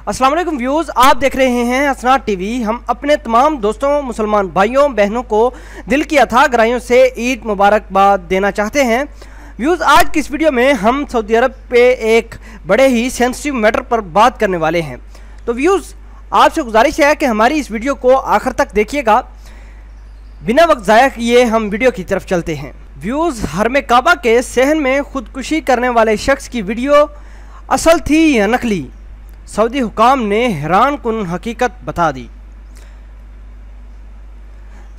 अस्सलाम वालेकुम व्यूज़, आप देख रहे हैं हसनात टीवी। हम अपने तमाम दोस्तों मुसलमान भाइयों बहनों को दिल की अथाह गहराइयों से ईद मुबारकबाद देना चाहते हैं। व्यूज़, आज की इस वीडियो में हम सऊदी अरब पे एक बड़े ही सेंसिटिव मैटर पर बात करने वाले हैं। तो व्यूज़, आपसे गुजारिश है कि हमारी इस वीडियो को आखिर तक देखिएगा। बिना वक्त ज़ाया किए हम वीडियो की तरफ चलते हैं। व्यूज़, हरम काबा के सहन में खुदकुशी करने वाले शख्स की वीडियो असल थी या नकली, सऊदी हुकाम ने हैरान कुन हकीकत बता दी।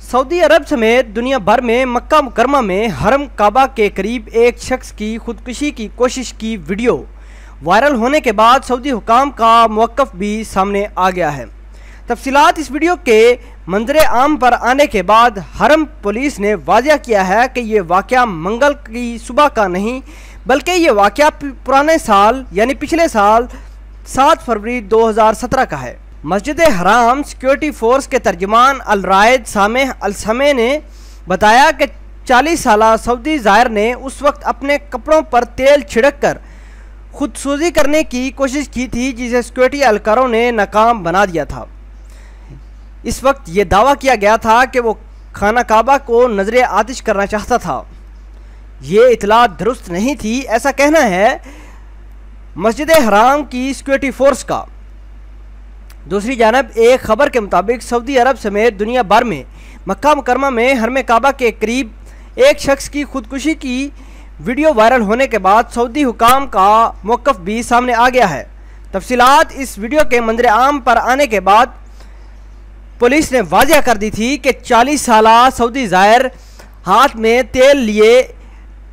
सऊदी अरब समेत दुनिया भर में मक्का मुकरमा में हरम काबा के करीब एक शख्स की खुदकुशी की कोशिश की वीडियो वायरल होने के बाद सऊदी हुकाम का मौक़िफ़ भी सामने आ गया है। तफसीलात इस वीडियो के मंजर आम पर आने के बाद हरम पुलिस ने वाज़ह किया है कि ये वाक़या मंगल की सुबह का नहीं, बल्कि ये वाक़या पुराने साल यानी पिछले साल 7 फरवरी 2017 का है। मस्जिद हराम सिक्योरिटी फोर्स के तर्जुमान अल-रायद सामेह अल-समे ने बताया कि 40 साला सऊदी ज़ायर ने उस वक्त अपने कपड़ों पर तेल छिड़क कर खुदसूजी करने की कोशिश की थी, जिसे सिक्योरिटी एहलकारों ने नाकाम बना दिया था। इस वक्त ये दावा किया गया था कि वो खाना काबा को नजर आतिश करना चाहता था। ये इतला दुरुस्त नहीं थी, ऐसा कहना है मस्जिद हराम की सिक्योरिटी फोर्स का। दूसरी जानब एक खबर के मुताबिक सऊदी अरब समेत दुनिया भर में मक्का मुकरमा में हरम काबा के करीब एक शख्स की खुदकुशी की वीडियो वायरल होने के बाद सऊदी हुकाम का मौक़िफ़ भी सामने आ गया है। तफसीलात इस वीडियो के मंजर आम पर आने के बाद पुलिस ने वाज़ह कर दी थी कि 40 साला सऊदी ज़ायर हाथ में तेल लिए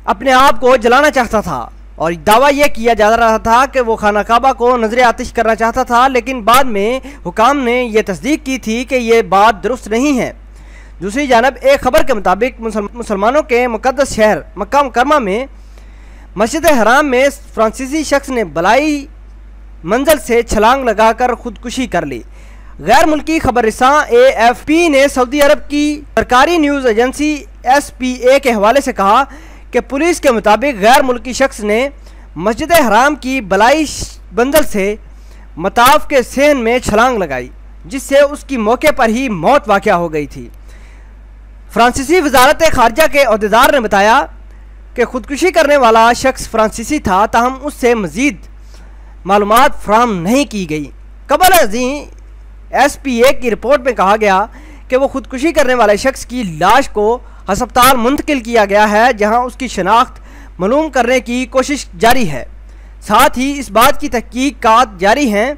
अपने आप को जलाना चाहता था और दावा यह किया जा रहा था कि वो खाना काबा को नजर आतिश करना चाहता था, लेकिन बाद में हुकाम ने यह तस्दीक की थी कि यह बात दुरुस्त नहीं है। दूसरी जानब एक खबर के मुताबिक मुसलमानों के मुक़द्दस शहर मक्का मुकरमा में मस्जिद हराम में फ्रांसीसी शख्स ने बलाई मंजिल से छलांग लगाकर खुदकुशी कर ली। गैर मुल्की खबर रिसां AFP ने सऊदी अरब की सरकारी न्यूज़ एजेंसी SPA के हवाले से कहा कि पुलिस के मुताबिक गैर मुल्की शख्स ने मस्जिद हराम की बलाई मंजिल से मताफ के सहन में छलांग लगाई, जिससे उसकी मौके पर ही मौत वाक़या हो गई थी। फ्रांसीसी वजारत खारजा के अहदेदार ने बताया कि खुदकुशी करने वाला शख्स फ्रांसीसी था, ताहम उससे मज़ीद मालूमात फराहम नहीं की गई। कबल अज़ीं SPA की रिपोर्ट में कहा गया कि वो खुदकुशी करने वाले शख्स की लाश को अस्पताल मुंतकिल किया गया है, जहां उसकी शनाख्त मालूम करने की कोशिश जारी है। साथ ही इस बात की तहकीकात जारी हैं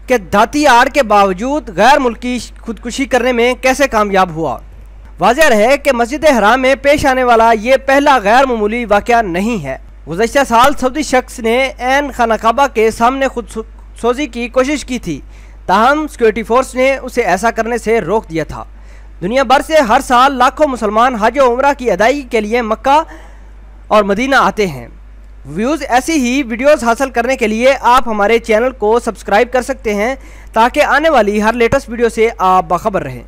कि धाती आड़ के बावजूद गैर मुल्की खुदकुशी करने में कैसे कामयाब हुआ। वाज़ेह रहे कि मस्जिद हराम में पेश आने वाला ये पहला गैर मामूली वाक़या नहीं है। गुज़श्ता साल सऊदी शख्स ने ऐन खाना काबा के सामने खुदसोजी की कोशिश की थी, ताहम सिक्योरिटी फोर्स ने उसे ऐसा करने से रोक दिया था। दुनिया भर से हर साल लाखों मुसलमान हज और उम्रा की अदायगी के लिए मक्का और मदीना आते हैं। व्यूज़, ऐसी ही वीडियोस हासिल करने के लिए आप हमारे चैनल को सब्सक्राइब कर सकते हैं, ताकि आने वाली हर लेटेस्ट वीडियो से आप बाखबर रहें।